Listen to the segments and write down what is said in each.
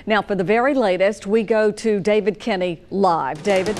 Now, for the very latest, we go to David Kinney live. David?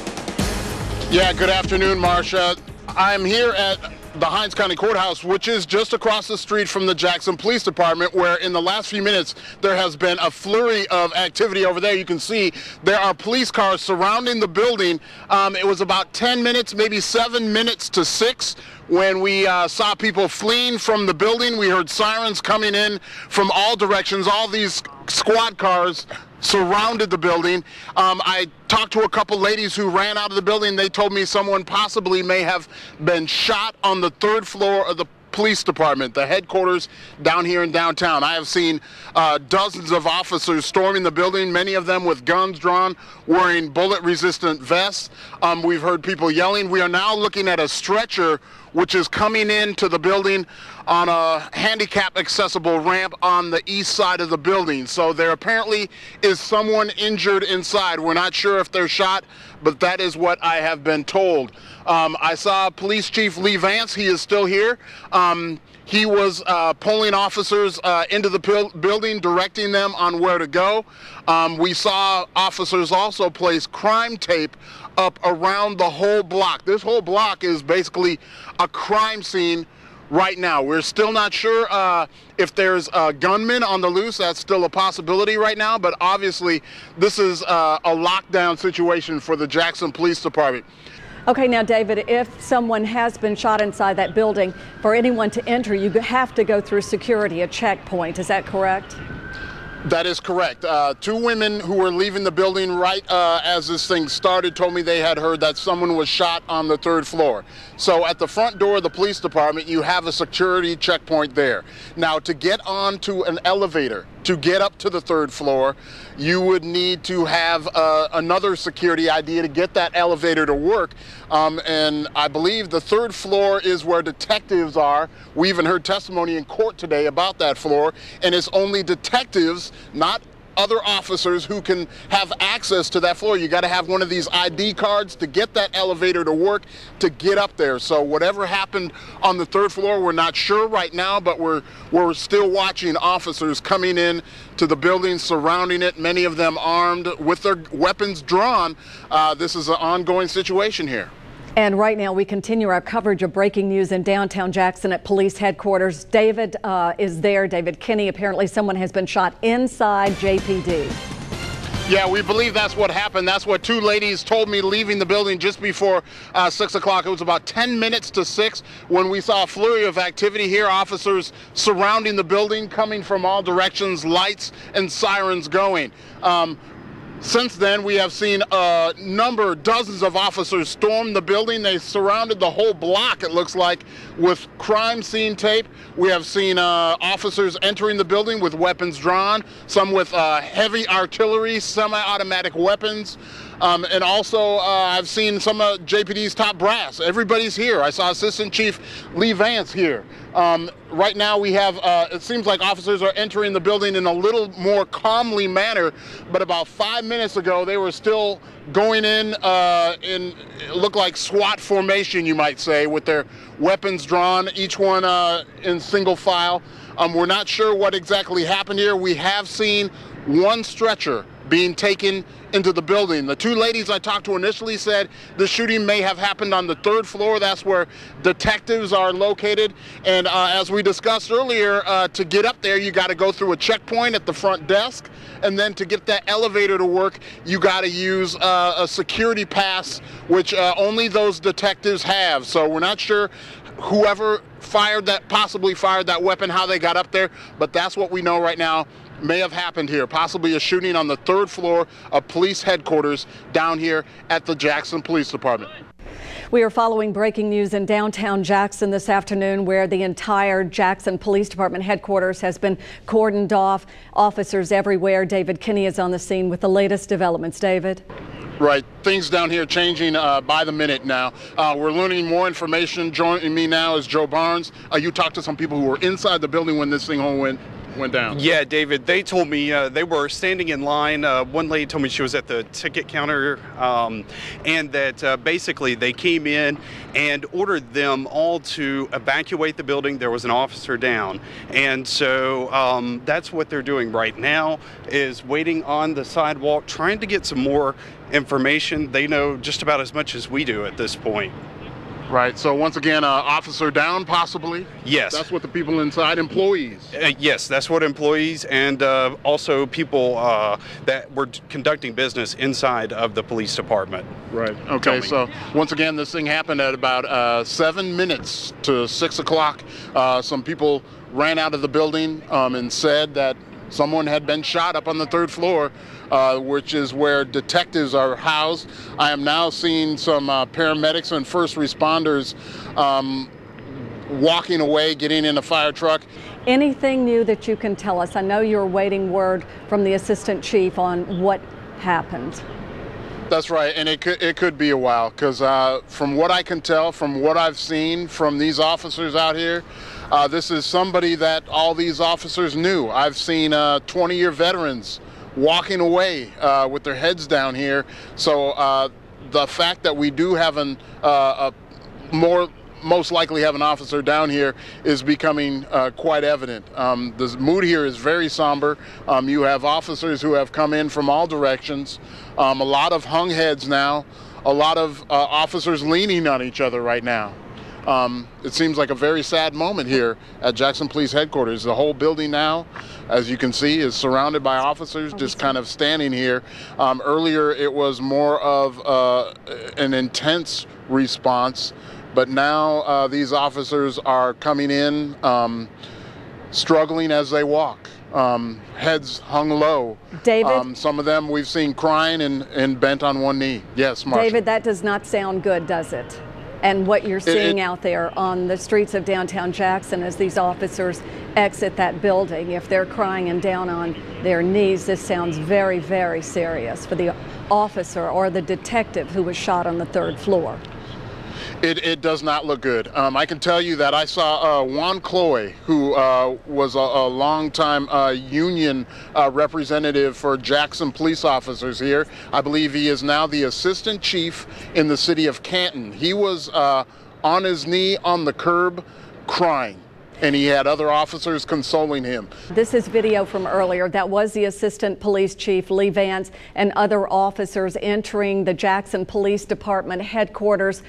Yeah, good afternoon, Marcia. I'm here at the Hinds County Courthouse, which is just across the street from the Jackson Police Department, where in the last few minutes there has been a flurry of activity over there. You can see there are police cars surrounding the building. It was about 10 minutes, maybe 7 minutes to 6 when we saw people fleeing from the building. We heard sirens coming in from all directions. All these squad cars surrounded the building. I talked to a couple ladies who ran out of the building. They told me someone possibly may have been shot on the 3rd floor of the police department, the headquarters down here in downtown. I have seen dozens of officers storming the building, many of them with guns drawn, wearing bullet-resistant vests. We've heard people yelling. We are now looking at a stretcher which is coming into the building on a handicap-accessible ramp on the east side of the building. So there apparently is someone injured inside. We're not sure if they're shot, but that is what I have been told. I saw Police Chief Lee Vance. He is still here. He was pulling officers into the building, directing them on where to go. We saw officers also place crime tape up around the whole block. This whole block is basically a crime scene right now. We're still not sure if there's a gunman on the loose. That's still a possibility right now, but obviously this is a lockdown situation for the Jackson Police Department. Okay, now, David, if someone has been shot inside that building, for anyone to enter, you have to go through security, a checkpoint. Is that correct? That is correct. 2 women who were leaving the building right as this thing started told me they had heard that someone was shot on the 3rd floor. So at the front door of the police department, you have a security checkpoint there. Now, to get onto an elevator, to get up to the 3rd floor, you would need to have another security ID to get that elevator to work. And I believe the 3rd floor is where detectives are. We even heard testimony in court today about that floor, and it's only detectives, not other officers, who can have access to that floor. You got to have one of these ID cards to get that elevator to work to get up there. So whatever happened on the 3rd floor, we're not sure right now, but we're still watching officers coming in to the building, surrounding it, many of them armed with their weapons drawn. This is an ongoing situation here. And right now we continue our coverage of breaking news in downtown Jackson at police headquarters. David is there, David Kinney. Apparently someone has been shot inside JPD. Yeah, we believe that's what happened. That's what 2 ladies told me leaving the building just before 6 o'clock. It was about 10 minutes to 6 when we saw a flurry of activity here. Officers surrounding the building, coming from all directions, lights and sirens going. Since then, we have seen dozens of officers storm the building. They surrounded the whole block, it looks like, with crime scene tape. We have seen officers entering the building with weapons drawn, some with heavy artillery, semi-automatic weapons. And also, I've seen some of JPD's top brass. Everybody's here. I saw Assistant Chief Lee Vance here. Right now we have, it seems like officers are entering the building in a little more calmly manner, but about 5 minutes ago they were still going in it looked like SWAT formation, you might say, with their weapons drawn, each one in single file. We're not sure what exactly happened here. We have seen one stretcher being taken into the building. The 2 ladies I talked to initially said the shooting may have happened on the 3rd floor. That's where detectives are located. And as we discussed earlier, to get up there, you got to go through a checkpoint at the front desk. And then to get that elevator to work, you got to use a security pass, which only those detectives have. So we're not sure whoever possibly fired that weapon, how they got up there, but that's what we know right now may have happened here. Possibly a shooting on the 3rd floor of police headquarters down here at the Jackson Police Department. We are following breaking news in downtown Jackson this afternoon, where the entire Jackson Police Department headquarters has been cordoned off. Officers everywhere. David Kinney is on the scene with the latest developments. David? Right. Things down here changing by the minute now. We're learning more information. Joining me now is Joe Barnes. You talked to some people who were inside the building when this thing all went went down. Yeah, David, they told me they were standing in line. One lady told me she was at the ticket counter, and that basically they came in and ordered them all to evacuate the building. There was an officer down. And so that's what they're doing right now, is waiting on the sidewalk, trying to get some more information. They know just about as much as we do at this point. Right. So once again, officer down, possibly? Yes. That's what the people inside, employees? Yes, that's what employees and also people that were conducting business inside of the police department. Right. Okay. So once again, this thing happened at about 7 minutes to 6 o'clock. Some people ran out of the building and said that someone had been shot up on the 3rd floor, which is where detectives are housed. I am now seeing some paramedics and first responders walking away, getting in a fire truck. Anything new that you can tell us? I know you're waiting word from the assistant chief on what happened. That's right, and it could be a while, because from what I can tell, from what I've seen from these officers out here, this is somebody that all these officers knew. I've seen 20-year veterans walking away with their heads down here. So the fact that we do have most likely have an officer down here is becoming quite evident. The mood here is very somber. You have officers who have come in from all directions. A lot of hung heads now. A lot of officers leaning on each other right now. It seems like a very sad moment here at Jackson Police Headquarters. The whole building now, as you can see, is surrounded by officers just kind of standing here. Earlier it was more of an intense response, but now these officers are coming in, struggling as they walk, heads hung low. David? Some of them we've seen crying and bent on one knee. Yes, Marcia. David, that does not sound good, does it? And what you're seeing out there on the streets of downtown Jackson as these officers exit that building, if they're crying and down on their knees, this sounds very, very serious for the officer or the detective who was shot on the 3rd floor. It does not look good. I can tell you that I saw Juan Chloe, who was a longtime union representative for Jackson police officers here. I believe he is now the assistant chief in the city of Canton. He was on his knee on the curb crying, and he had other officers consoling him. This is video from earlier. That was the assistant police chief, Lee Vance, and other officers entering the Jackson Police Department headquarters.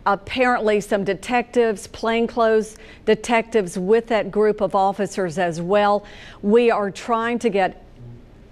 Apparently some detectives, plainclothes detectives with that group of officers as well. We are trying to get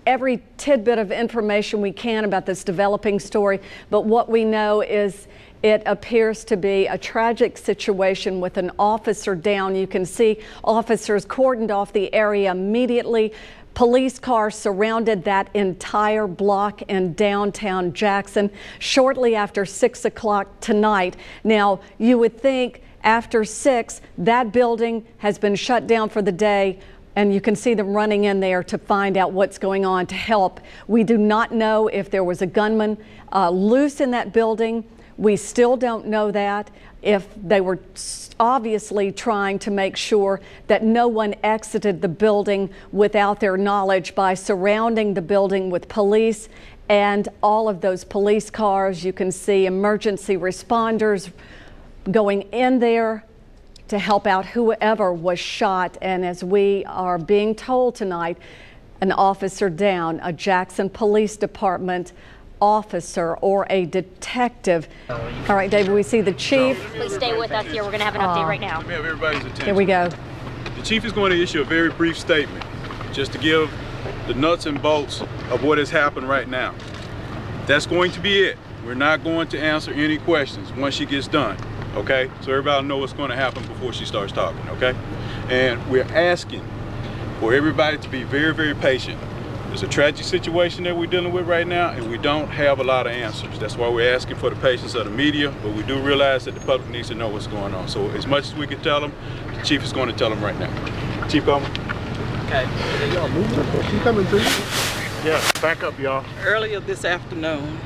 every tidbit of information we can about this developing story, but what we know is it appears to be a tragic situation with an officer down. You can see officers cordoned off the area immediately. Police cars surrounded that entire block in downtown Jackson shortly after 6 o'clock tonight. Now, you would think after 6, that building has been shut down for the day, and you can see them running in there to find out what's going on to help. We do not know if there was a gunman loose in that building. We still don't know that. If they were obviously trying to make sure that no one exited the building without their knowledge by surrounding the building with police and all of those police cars. You can see emergency responders going in there to help out whoever was shot. And as we are being told tonight, an officer down, a Jackson Police Department officer or a detective. All right, David, we see the chief. Please stay with us here. We're going to have an update right now. Let me have everybody's attention. Here we go. The chief is going to issue a very brief statement just to give the nuts and bolts of what has happened right now. That's going to be it. We're not going to answer any questions once she gets done, okay? So everybody know what's going to happen before she starts talking, okay? And we're asking for everybody to be very, very patient. It's a tragic situation that we're dealing with right now, and we don't have a lot of answers. That's why we're asking for the patience of the media, but we do realize that the public needs to know what's going on. So as much as we can tell them, the chief is going to tell them right now. Chief, come. Okay. Y'all moving? She coming through? Yeah, back up, y'all. Earlier this afternoon,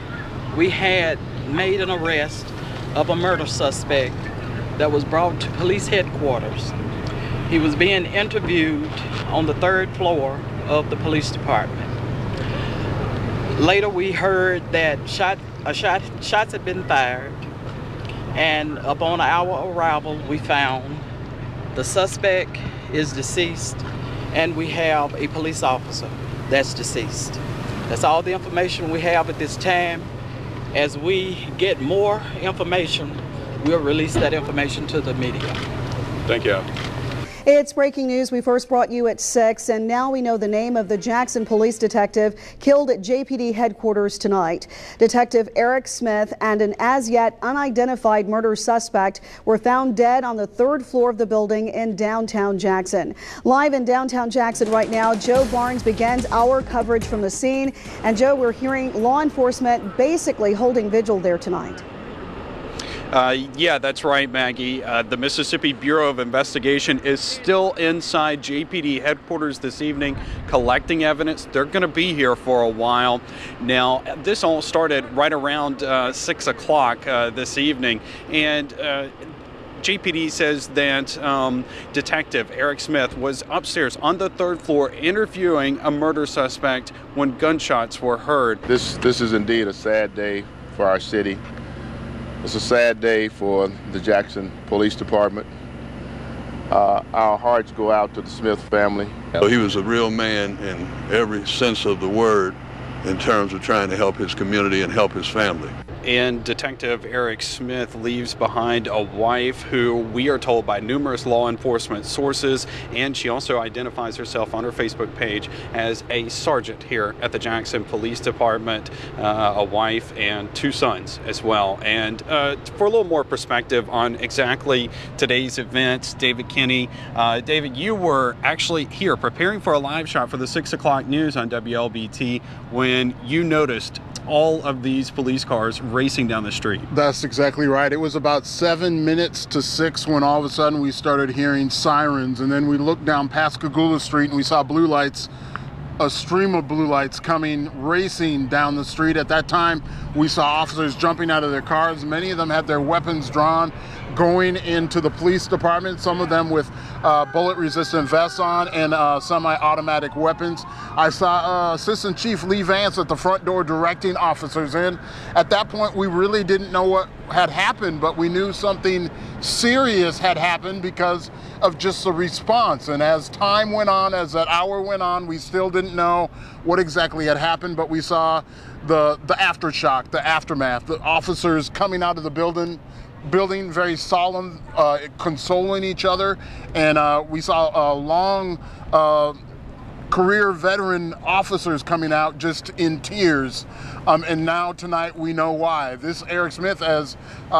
we had made an arrest of a murder suspect that was brought to police headquarters. He was being interviewed on the 3rd floor of the police department. Later we heard that shots had been fired, and upon our arrival we found the suspect is deceased and we have a police officer that's deceased. That's all the information we have at this time. As we get more information, we'll release that information to the media. Thank you. It's breaking news. We first brought you at 6, and now we know the name of the Jackson police detective killed at JPD headquarters tonight. Detective Eric Smith and an as-yet unidentified murder suspect were found dead on the 3rd floor of the building in downtown Jackson. Live in downtown Jackson right now, Joe Barnes begins our coverage from the scene. And Joe, we're hearing law enforcement basically holding vigil there tonight. Yeah, that's right, Maggie. The Mississippi Bureau of Investigation is still inside JPD headquarters this evening collecting evidence. They're going to be here for a while. Now, this all started right around 6 o'clock this evening, and JPD says that Detective Eric Smith was upstairs on the 3rd floor interviewing a murder suspect when gunshots were heard. This is indeed a sad day for our city. It's a sad day for the Jackson Police Department. Our hearts go out to the Smith family. He was a real man in every sense of the word in terms of trying to help his community and help his family. And Detective Eric Smith leaves behind a wife who we are told by numerous law enforcement sources, and she also identifies herself on her Facebook page as a sergeant here at the Jackson Police Department, a wife and 2 sons as well. And for a little more perspective on exactly today's events, David Kinney. David, you were actually here preparing for a live shot for the 6 o'clock news on WLBT when you noticed all of these police cars racing down the street. That's exactly right. It was about 7 minutes to 6 when all of a sudden we started hearing sirens, and then we looked down Pascagoula Street and we saw blue lights, a stream of blue lights coming racing down the street. At that time, we saw officers jumping out of their cars. Many of them had their weapons drawn, going into the police department, some of them with bullet-resistant vests on and semi-automatic weapons. I saw Assistant Chief Lee Vance at the front door directing officers in. At that point, we really didn't know what had happened, but we knew something serious had happened because of just the response. And as time went on, as that hour went on, we still didn't know what exactly had happened, but we saw the aftershock, the aftermath, the officers coming out of the building very solemn, consoling each other, and we saw a long career veteran officers coming out just in tears, and now tonight we know why. This Eric Smith, as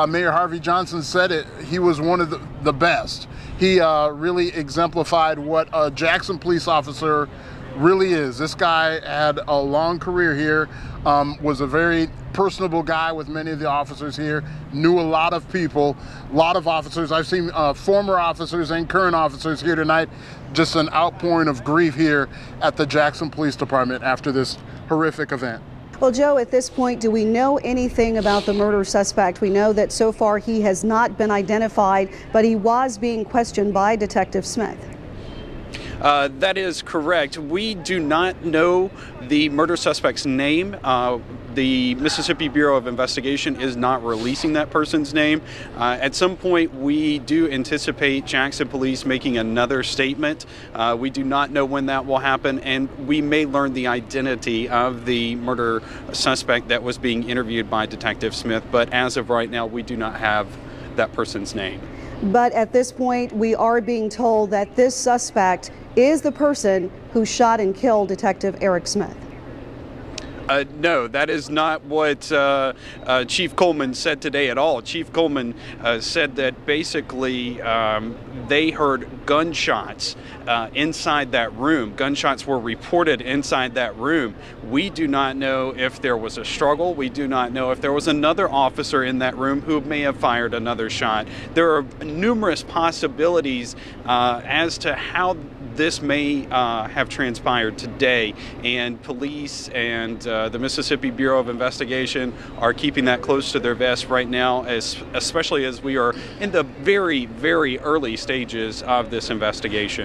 Mayor Harvey Johnson said it, he was one of the best. He really exemplified what a Jackson police officer really is. This guy had a long career here, was a very personable guy with many of the officers here, knew a lot of people, a lot of officers. I've seen former officers and current officers here tonight. Just an outpouring of grief here at the Jackson Police Department after this horrific event. Well, Joe, at this point, do we know anything about the murder suspect? We know that so far he has not been identified, but he was being questioned by Detective Smith. That is correct. We do not know the murder suspect's name. The Mississippi Bureau of Investigation is not releasing that person's name. At some point, we do anticipate Jackson Police making another statement. We do not know when that will happen, and we may learn the identity of the murder suspect that was being interviewed by Detective Smith, but as of right now, we do not have that person's name. But at this point, we are being told that this suspect is the person who shot and killed Detective Eric Smith. No, that is not what Chief Coleman said today at all. Chief Coleman said that basically they heard gunshots inside that room. Gunshots were reported inside that room. We do not know if there was a struggle. We do not know if there was another officer in that room who may have fired another shot. There are numerous possibilities as to how this may have transpired today, and police and the Mississippi Bureau of Investigation are keeping that close to their vest right now, especially as we are in the very, very early stages of this investigation.